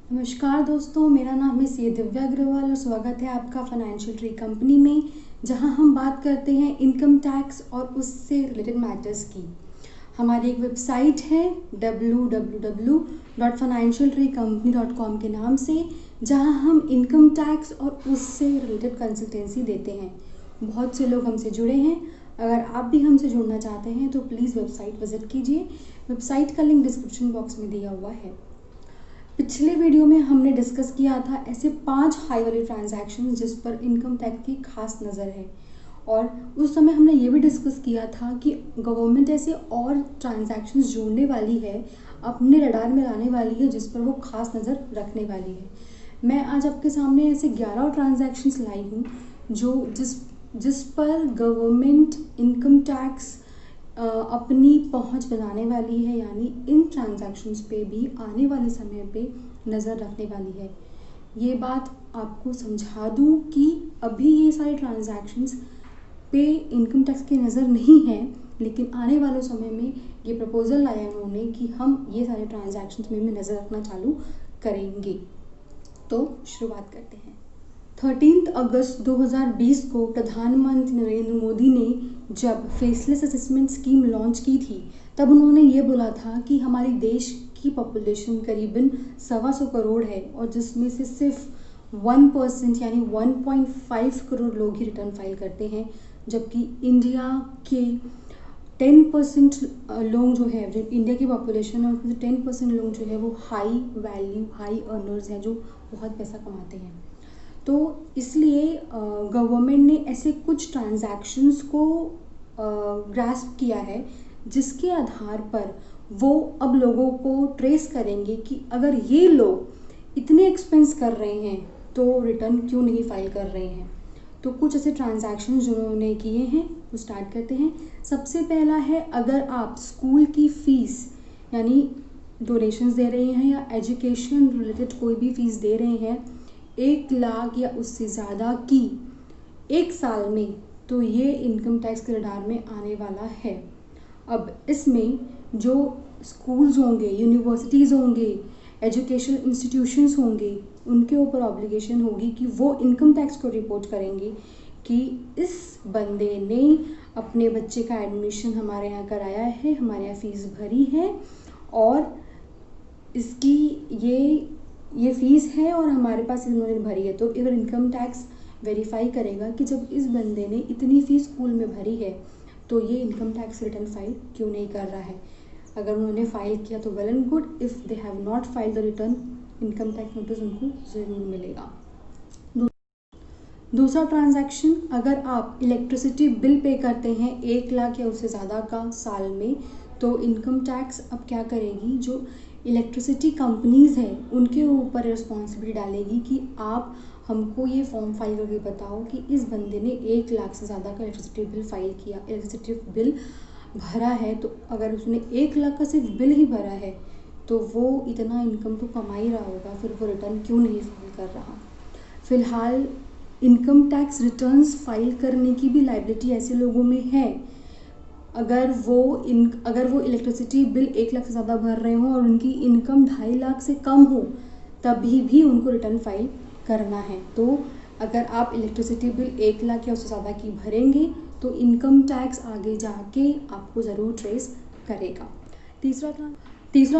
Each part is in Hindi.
नमस्कार दोस्तों, मेरा नाम है सी दिव्या अग्रवाल और स्वागत है आपका फाइनेंशियल ट्री कंपनी में, जहां हम बात करते हैं इनकम टैक्स और उससे रिलेटेड मैटर्स की। हमारी एक वेबसाइट है www.financialtreecompany.com के नाम से, जहां हम इनकम टैक्स और उससे रिलेटेड कंसल्टेंसी देते हैं। बहुत से लोग हमसे जुड़े हैं। अगर आप भी हमसे जुड़ना चाहते हैं तो प्लीज़ वेबसाइट विजिट कीजिए। वेबसाइट का लिंक डिस्क्रिप्शन बॉक्स में दिया हुआ है। पिछले वीडियो में हमने डिस्कस किया था ऐसे 5 हाई वैल्यू ट्रांजैक्शन जिस पर इनकम टैक्स की खास नज़र है, और उस समय हमने ये भी डिस्कस किया था कि गवर्नमेंट ऐसे और ट्रांजैक्शंस जोड़ने वाली है, अपने रडार में लाने वाली है, जिस पर वो खास नज़र रखने वाली है। मैं आज आपके सामने ऐसे 11 ट्रांजैक्शंस लाई हूँ जो जिस पर गवर्नमेंट इनकम टैक्स अपनी पहुंच बनाने वाली है, यानी इन ट्रांजैक्शंस पे भी आने वाले समय पे नज़र रखने वाली है। ये बात आपको समझा दूं कि अभी ये सारे ट्रांजैक्शंस पे इनकम टैक्स की नज़र नहीं है, लेकिन आने वाले समय में ये प्रपोज़ल लाया है उन्होंने कि हम ये सारे ट्रांजैक्शंस में भी नज़र रखना चालू करेंगे। तो शुरुआत करते हैं। 13 अगस्त 2020 को प्रधानमंत्री नरेंद्र मोदी ने जब फेसलेस असेसमेंट स्कीम लॉन्च की थी, तब उन्होंने ये बोला था कि हमारे देश की पॉपुलेशन करीबन 125 करोड़ है, और जिसमें से सिर्फ 1% यानी 1.5 करोड़ लोग ही रिटर्न फाइल करते हैं, जबकि इंडिया के 10% लोग जो है, जो इंडिया की पॉपुलेशन है उसमें से 10% लोग जो है वो हाई वैल्यू हाई अर्नर्स हैं, जो बहुत पैसा कमाते हैं। तो इसलिए गवर्नमेंट ने ऐसे कुछ ट्रांजैक्शंस को ग्रास्प किया है, जिसके आधार पर वो अब लोगों को ट्रेस करेंगे कि अगर ये लोग इतने एक्सपेंस कर रहे हैं तो रिटर्न क्यों नहीं फाइल कर रहे हैं। तो कुछ ऐसे ट्रांजैक्शंस जो उन्होंने किए हैं वो स्टार्ट करते हैं। सबसे पहला है, अगर आप स्कूल की फ़ीस यानी डोनेशंस दे रहे हैं या एजुकेशन रिलेटेड कोई भी फ़ीस दे रहे हैं 1 लाख या उससे ज़्यादा की एक साल में, तो ये इनकम टैक्स के रडार में आने वाला है। अब इसमें जो स्कूल्स होंगे, यूनिवर्सिटीज़ होंगे, एजुकेशन इंस्टीट्यूशंस होंगे, उनके ऊपर ऑब्लिगेशन होगी कि वो इनकम टैक्स को रिपोर्ट करेंगे कि इस बंदे ने अपने बच्चे का एडमिशन हमारे यहाँ कराया है, हमारे यहाँ फ़ीस भरी है, और इसकी ये फ़ीस है और हमारे पास इन्होंने भरी है। तो अगर इनकम टैक्स वेरीफाई करेगा कि जब इस बंदे ने इतनी फ़ीस स्कूल में भरी है तो ये इनकम टैक्स रिटर्न फाइल क्यों नहीं कर रहा है। अगर उन्होंने फ़ाइल किया तो well and good, if they have not file the return, income tax notice उनको ज़रूर मिलेगा। दूसरा ट्रांजैक्शन, अगर आप इलेक्ट्रिसिटी बिल पे करते हैं 1 लाख या उससे ज़्यादा का साल में, तो इनकम टैक्स अब क्या करेगी, जो इलेक्ट्रिसिटी कंपनीज़ हैं उनके ऊपर रिस्पॉन्सिबिलिटी डालेगी कि आप हमको ये फॉर्म फाइल करके बताओ कि इस बंदे ने 1 लाख से ज़्यादा का इलेक्ट्रिसिटी बिल फाइल किया, इलेक्ट्रिसिटी बिल भरा है। तो अगर उसने 1 लाख का सिर्फ बिल ही भरा है तो वो इतना इनकम तो कमा ही रहा होगा, फिर वो रिटर्न क्यों नहीं फाइल कर रहा। फ़िलहाल इनकम टैक्स रिटर्न्स फाइल करने की भी लायबिलिटी ऐसे लोगों में है, अगर वो इलेक्ट्रिसिटी बिल 1 लाख से ज़्यादा भर रहे हों और उनकी इनकम 2.5 लाख से कम हो, तभी भी उनको रिटर्न फाइल करना है। तो अगर आप इलेक्ट्रिसिटी बिल 1 लाख या उससे ज़्यादा की भरेंगे तो इनकम टैक्स आगे जाके आपको ज़रूर ट्रेस करेगा। तीसरा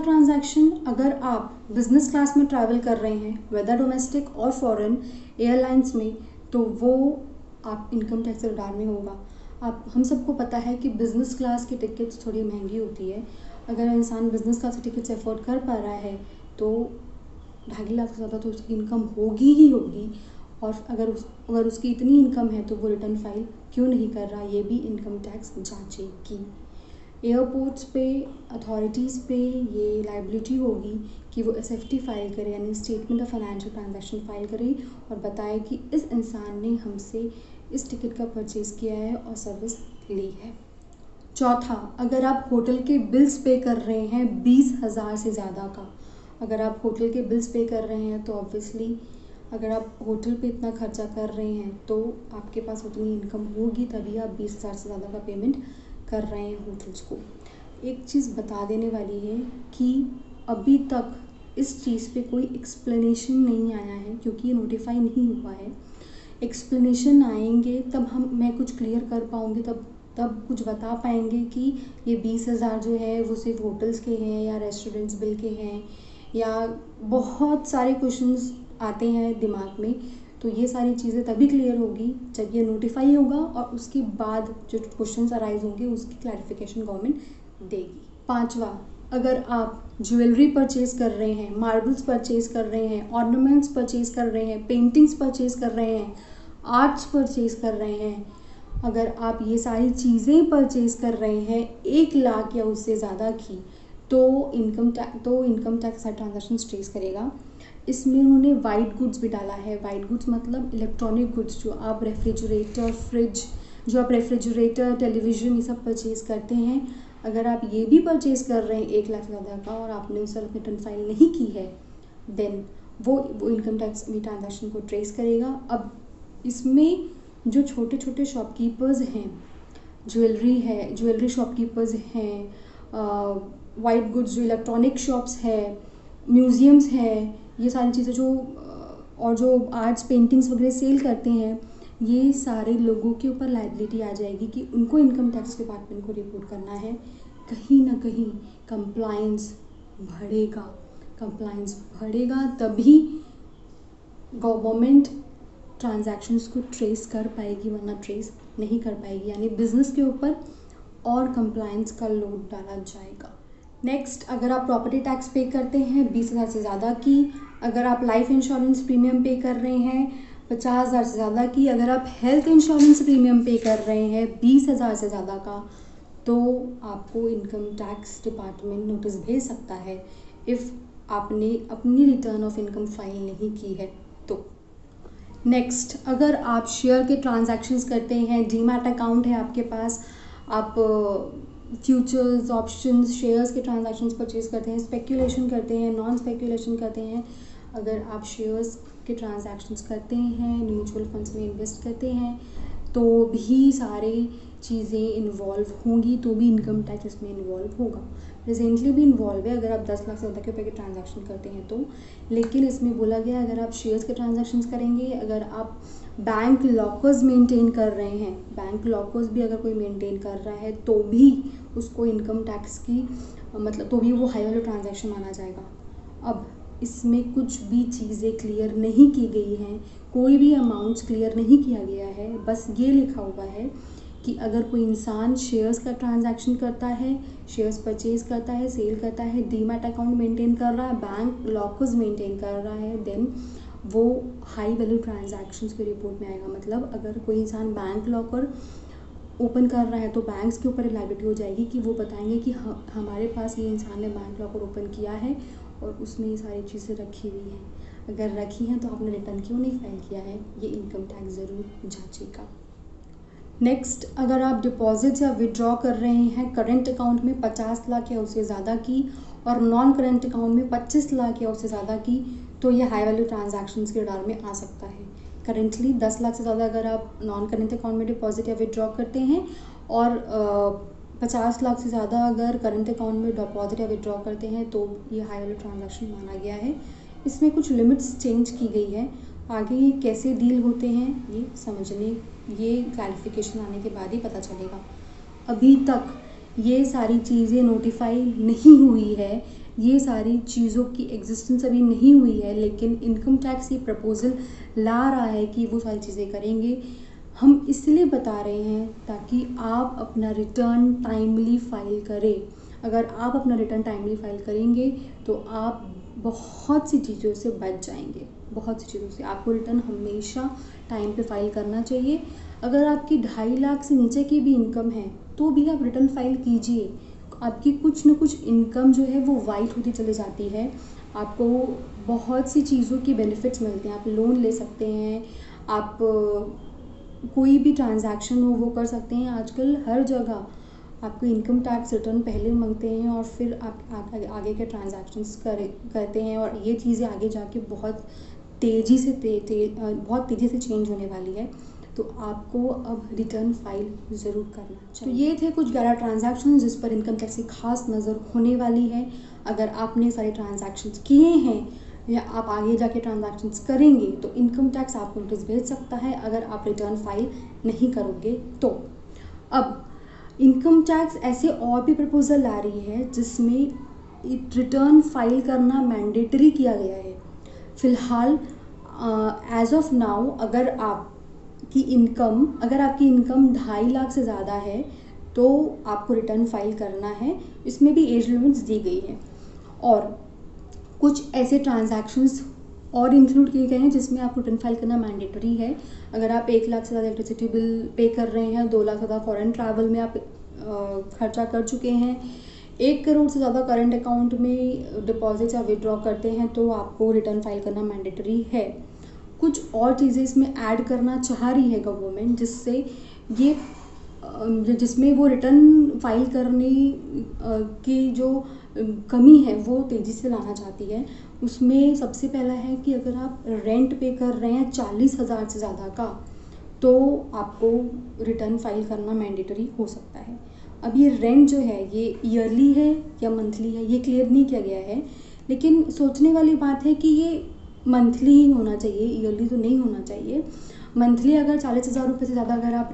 ट्रांजैक्शन, अगर आप बिज़नेस क्लास में ट्रैवल कर रहे हैं, वेदर डोमेस्टिक और फॉरेन एयरलाइंस में, तो वो आप इनकम टैक्स के रडार में होगा। हम सबको पता है कि बिज़नेस क्लास की टिकट्स थोड़ी महंगी होती है। अगर इंसान बिज़नेस क्लास की टिकट्स अफोर्ड कर पा रहा है तो 2.5 लाख से ज़्यादा तो उसकी इनकम होगी ही होगी, और अगर उसकी इतनी इनकम है तो वो रिटर्न फाइल क्यों नहीं कर रहा, ये भी इनकम टैक्स जांचेगी। एयरपोर्ट्स पे, अथॉरिटीज़ पे ये लायबिलिटी होगी कि वो SFT फाइल करे, यानी statement of financial transaction file करे और बताए कि इस इंसान ने हमसे इस टिकट का परचेज़ किया है और सर्विस ली है। चौथा, अगर आप होटल के बिल्स पे कर रहे हैं 20,000 से ज़्यादा का, अगर आप होटल के बिल्स पे कर रहे हैं तो ऑब्वियसली अगर आप होटल पे इतना खर्चा कर रहे हैं तो आपके पास उतनी इनकम होगी, तभी आप 20,000 से ज़्यादा का पेमेंट कर रहे हैं होटल्स को। एक चीज़ बता देने वाली है कि अभी तक इस चीज़ पे कोई एक्सप्लेनेशन नहीं आया है, क्योंकि ये नोटिफाई नहीं हुआ है। एक्सप्लेनेशन आएंगे तब मैं कुछ क्लियर कर पाऊँगी, तब कुछ बता पाएंगे कि ये 20,000 जो है वो सिर्फ होटल्स के हैं या रेस्टोरेंट्स बिल के हैं, या बहुत सारे क्वेश्चंस आते हैं दिमाग में। तो ये सारी चीज़ें तभी क्लियर होगी जब ये नोटिफाई होगा, और उसके बाद जो क्वेश्चंस अराइज होंगे उसकी क्लैरिफिकेशन गवर्नमेंट देगी। 5वां, अगर आप ज्वेलरी परचेज कर रहे हैं, मार्बल्स परचेज कर रहे हैं, ऑर्नामेंट्स परचेज कर रहे हैं, पेंटिंग्स परचेज कर रहे हैं, आर्ट्स परचेज कर रहे हैं, अगर आप ये सारी चीज़ें परचेज कर रहे हैं 1 लाख या उससे ज़्यादा की, तो इनकम टैक्स सारे ट्रांजेक्शन ट्रेस करेगा। इसमें उन्होंने वाइट गुड्स भी डाला है। वाइट गुड्स मतलब इलेक्ट्रॉनिक गुड्स, जो आप रेफ्रिजरेटर, टेलीविज़न ये सब परचेज़ करते हैं। अगर आप ये भी परचेज़ कर रहे हैं 1 लाख से ज़्यादा का और आपने उस पर रिटर्न फाइल नहीं की है, देन वो इनकम टैक्स भी ट्रांजेक्शन को ट्रेस करेगा। अब इसमें जो छोटे छोटे शॉपकीपर्स हैं, ज्वेलरी शॉपकीपर्स हैं, वाइट गुड्स जो इलेक्ट्रॉनिक शॉप्स है, म्यूज़ियम्स है, ये सारी चीज़ें और जो आर्ट्स पेंटिंग्स वगैरह सेल करते हैं, ये सारे लोगों के ऊपर लायबिलिटी आ जाएगी कि उनको इनकम टैक्स डिपार्टमेंट को रिपोर्ट करना है। कहीं ना कहीं कंप्लायंस बढ़ेगा तभी गवर्नमेंट ट्रांजैक्शंस को ट्रेस कर पाएगी, वरना ट्रेस नहीं कर पाएगी। यानी बिजनेस के ऊपर और कंप्लायंस का लोड डाला जाएगा। नेक्स्ट, अगर आप प्रॉपर्टी टैक्स पे करते हैं 20,000 से ज़्यादा की, अगर आप लाइफ इंश्योरेंस प्रीमियम पे कर रहे हैं 50,000 से ज़्यादा की, अगर आप हेल्थ इंश्योरेंस प्रीमियम पे कर रहे हैं 20,000 से ज़्यादा का, तो आपको इनकम टैक्स डिपार्टमेंट नोटिस भेज सकता है इफ़ आपने अपनी रिटर्न ऑफ इनकम फाइल नहीं की है तो। नेक्स्ट, अगर आप शेयर के ट्रांजैक्शंस करते हैं, डीमैट अकाउंट है आपके पास, आप फ्यूचर्स, ऑप्शंस, शेयर्स के ट्रांजैक्शंस परचेज करते हैं, स्पेक्यूलेशन करते हैं, नॉन स्पेक्यूलेशन करते हैं, अगर आप शेयर्स के ट्रांजैक्शंस करते हैं, म्यूचुअल फंड्स में इन्वेस्ट करते हैं, तो भी सारी चीज़ें इन्वॉल्व होंगी, तो भी इनकम टैक्स इसमें इन्वॉल्व होगा। प्रेजेंटली भी इन्वॉल्व है अगर आप 10 लाख से ज़्यादा के रुपए के ट्रांजैक्शन करते हैं तो। लेकिन इसमें बोला गया अगर आप शेयर्स के ट्रांजैक्शंस करेंगे, अगर आप बैंक लॉकर्स मेंटेन कर रहे हैं, बैंक लॉकर्स भी अगर कोई मेंटेन कर रहा है तो भी उसको इनकम टैक्स की मतलब तो भी वो हाई वैल्यू ट्रांजैक्शन माना जाएगा। अब इसमें कुछ भी चीज़ें क्लियर नहीं की गई हैं, कोई भी अमाउंट्स क्लियर नहीं किया गया है, बस ये लिखा हुआ है कि अगर कोई इंसान शेयर्स का ट्रांजैक्शन करता है, शेयर्स परचेज करता है, सेल करता है, डीमैट अकाउंट मेंटेन कर रहा है, बैंक लॉकर्स मेंटेन कर रहा है, देन वो हाई वैल्यू ट्रांजैक्शंस की रिपोर्ट में आएगा। मतलब अगर कोई इंसान बैंक लॉकर ओपन कर रहा है तो बैंक्स के ऊपर लायबिलिटी हो जाएगी कि वो बताएंगे कि हमारे पास ये इंसान ने बैंक लॉकर ओपन किया है और उसमें ये सारी चीज़ें रखी हुई हैं। अगर रखी हैं तो आपने रिटर्न क्यों नहीं फाइल किया है, ये इनकम टैक्स ज़रूर जांचेगा। नेक्स्ट, अगर आप डिपॉजिट्स या विड्रॉ कर रहे हैं करंट अकाउंट में 50 लाख या उससे ज़्यादा की और नॉन करंट अकाउंट में 25 लाख या उससे ज़्यादा की, तो ये हाई वैल्यू ट्रांजैक्शंस के रडार में आ सकता है। करेंटली 10 लाख से ज़्यादा अगर आप नॉन करंट अकाउंट में डिपॉजिट या विड्रॉ करते हैं और 50 लाख से ज़्यादा अगर करंट अकाउंट में डिपॉजिट या विड्रॉ करते हैं तो ये हाई वैल्यू ट्रांजैक्शन माना गया है। इसमें कुछ लिमिट्स चेंज की गई है, आगे ये कैसे डील होते हैं ये क्लैरिफिकेशन आने के बाद ही पता चलेगा। अभी तक ये सारी चीज़ें नोटिफाई नहीं हुई है, ये सारी चीज़ों की एग्जिस्टेंस अभी नहीं हुई है, लेकिन इनकम टैक्स ये प्रपोजल ला रहा है कि वो सारी चीज़ें करेंगे। हम इसलिए बता रहे हैं ताकि आप अपना रिटर्न टाइमली फाइल करें। अगर आप अपना रिटर्न टाइमली फाइल करेंगे तो आप बहुत सी चीज़ों से बच जाएंगे, बहुत सी चीज़ों से। आपको रिटर्न हमेशा टाइम पे फाइल करना चाहिए। अगर आपकी 2.5 लाख से नीचे की भी इनकम है तो भी आप रिटर्न फाइल कीजिए। आपकी कुछ न कुछ इनकम जो है वो वाइट होती चली जाती है, आपको बहुत सी चीज़ों की बेनिफिट्स मिलते हैं। आप लोन ले सकते हैं, आप कोई भी ट्रांजैक्शन हो वो कर सकते हैं। आजकल हर जगह आपको इनकम टैक्स रिटर्न पहले मांगते हैं और फिर आप आगे के ट्रांजैक्शंस करते हैं, और ये चीज़ें आगे जाके बहुत तेज़ी से चेंज होने वाली है। तो आपको अब रिटर्न फाइल ज़रूर करना चाहिए। तो ये थे कुछ 11 ट्रांजैक्शन जिस पर इनकम टैक्स की खास नज़र होने वाली है। अगर आपने सारे ट्रांजैक्शंस किए हैं या आप आगे जाके ट्रांजैक्शंस करेंगे तो इनकम टैक्स आपको नोटिस भेज सकता है अगर आप रिटर्न फाइल नहीं करोगे तो। अब इनकम टैक्स ऐसे और भी प्रपोजल ला रही है जिसमें रिटर्न फाइल करना मैंडेटरी किया गया है। फ़िलहाल एज ऑफ नाउ अगर आपकी इनकम 2.5 लाख से ज़्यादा है तो आपको रिटर्न फाइल करना है। इसमें भी एज लिमिट्स दी गई है और कुछ ऐसे ट्रांजैक्शंस और इंक्लूड किए गए हैं जिसमें आपको रिटर्न फाइल करना मैंडेटरी है। अगर आप 1 लाख से ज़्यादा इलेक्ट्रिसिटी बिल पे कर रहे हैं, 2 लाख से ज़्यादा फॉरेन ट्रैवल में आप खर्चा कर चुके हैं, 1 करोड़ से ज़्यादा करंट अकाउंट में डिपॉजिट या विड्रॉ करते हैं तो आपको रिटर्न फाइल करना मैंडेटरी है। कुछ और चीज़ें इसमें ऐड करना चाह रही है गवर्नमेंट जिसमें वो रिटर्न फाइल करने की जो कमी है वो तेज़ी से लाना चाहती है। उसमें सबसे पहला है कि अगर आप रेंट पे कर रहे हैं 40,000 से ज़्यादा का तो आपको रिटर्न फाइल करना मैंडेटरी हो सकता है। अब ये रेंट जो है ये ईयरली है या मंथली है ये क्लियर नहीं किया गया है, लेकिन सोचने वाली बात है कि ये मंथली ही होना चाहिए, ईयरली तो नहीं होना चाहिए। मंथली अगर 40,000 रुपये से ज़्यादा अगर आप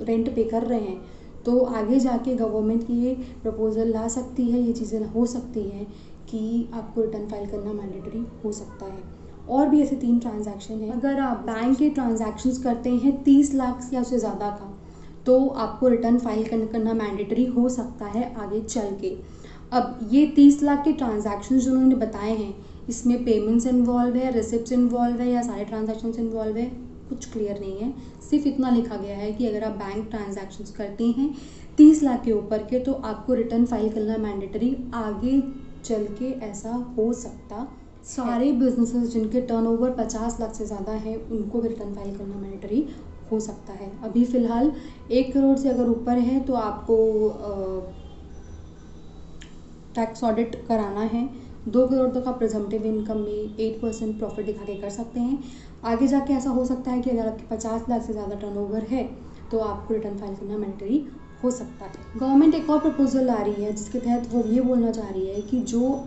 रेंट पे कर रहे हैं तो आगे जाके गवर्नमेंट की ये प्रपोज़ल ला सकती है, ये चीज़ें हो सकती हैं कि आपको रिटर्न फाइल करना मैंडेटरी हो सकता है। और भी ऐसे 3 ट्रांजैक्शन हैं। अगर आप बैंक के ट्रांजैक्शंस करते हैं 30 लाख या उससे ज़्यादा का तो आपको रिटर्न फाइल करना मैंडेटरी हो सकता है आगे चल के। अब ये 30 लाख के ट्रांजैक्शंस जो उन्होंने बताए हैं इसमें पेमेंट्स इन्वॉल्व है, रिसिप्ट्स इन्वॉल्व है या सारे ट्रांजैक्शंस इन्वॉल्व है, कुछ क्लियर नहीं है। सिर्फ इतना लिखा गया है कि अगर आप बैंक ट्रांजैक्शंस करते हैं 30 लाख के ऊपर के तो आपको रिटर्न फाइल करना मैंडेटरी आगे चल के ऐसा हो सकता। सारे बिजनेसेस जिनके टर्नओवर 50 लाख से ज़्यादा है उनको भी रिटर्न फाइल करना मैंडेटरी हो सकता है। अभी फ़िलहाल 1 करोड़ से अगर ऊपर है तो आपको टैक्स ऑडिट कराना है। 2 करोड़ तक आप प्रिजम्पटिव इनकम में 8% प्रॉफिट दिखा के कर सकते हैं। आगे जाके ऐसा हो सकता है कि अगर आपके 50 लाख से ज़्यादा टर्नओवर है तो आपको रिटर्न फाइल करना मैंडेटरी हो सकता है। गवर्नमेंट एक और प्रपोजल ला रही है जिसके तहत वो ये बोलना चाह रही है कि जो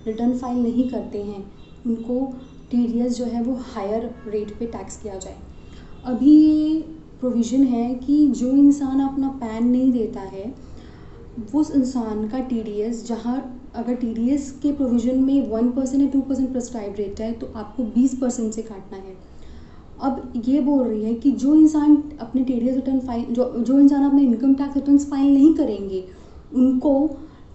रिटर्न फाइल नहीं करते हैं उनको TDS जो है वो हायर रेट पे टैक्स किया जाए। अभी ये प्रोविज़न है कि जो इंसान अपना पैन नहीं देता है उस इंसान का TDS जहाँ अगर TDS के प्रोविज़न में 1% या 2% प्रिस्क्राइब रेट है तो आपको 20% से काटना है। अब ये बोल रही है कि जो इंसान अपने TDS रिटर्न फाइल जो इंसान अपने इनकम टैक्स रिटर्न फाइल नहीं करेंगे उनको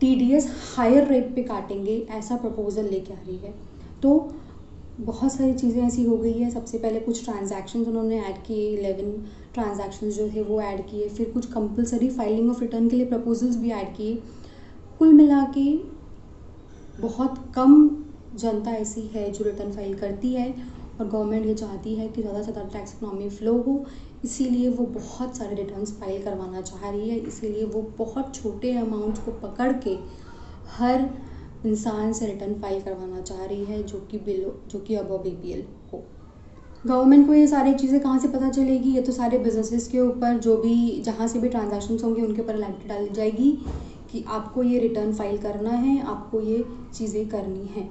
TDS हायर रेट पे काटेंगे, ऐसा प्रपोजल लेके आ रही है। तो बहुत सारी चीज़ें ऐसी हो गई है। सबसे पहले कुछ ट्रांजैक्शंस उन्होंने ऐड किए, 11 ट्रांजैक्शंस जो थे वो ऐड किए, फिर कुछ कंपलसरी फाइलिंग ऑफ रिटर्न के लिए प्रपोजल्स भी ऐड किए। कुल मिला के बहुत कम जनता ऐसी है जो रिटर्न फाइल करती है और गवर्नमेंट ये चाहती है कि ज़्यादा से ज़्यादा टैक्स इकोनॉमी फ्लो हो, इसीलिए वो बहुत सारे रिटर्न्स फाइल करवाना चाह रही है। इसीलिए वो बहुत छोटे अमाउंट्स को पकड़ के हर इंसान से रिटर्न फाइल करवाना चाह रही है जो कि अबव BPL हो। गवर्नमेंट को ये सारी चीज़ें कहाँ से पता चलेगी? ये तो सारे बिजनेसेस के ऊपर जहाँ से भी ट्रांजैक्शंस होंगे उनके ऊपर अलर्ट डाली जाएगी कि आपको ये रिटर्न फाइल करना है, आपको ये चीज़ें करनी हैं।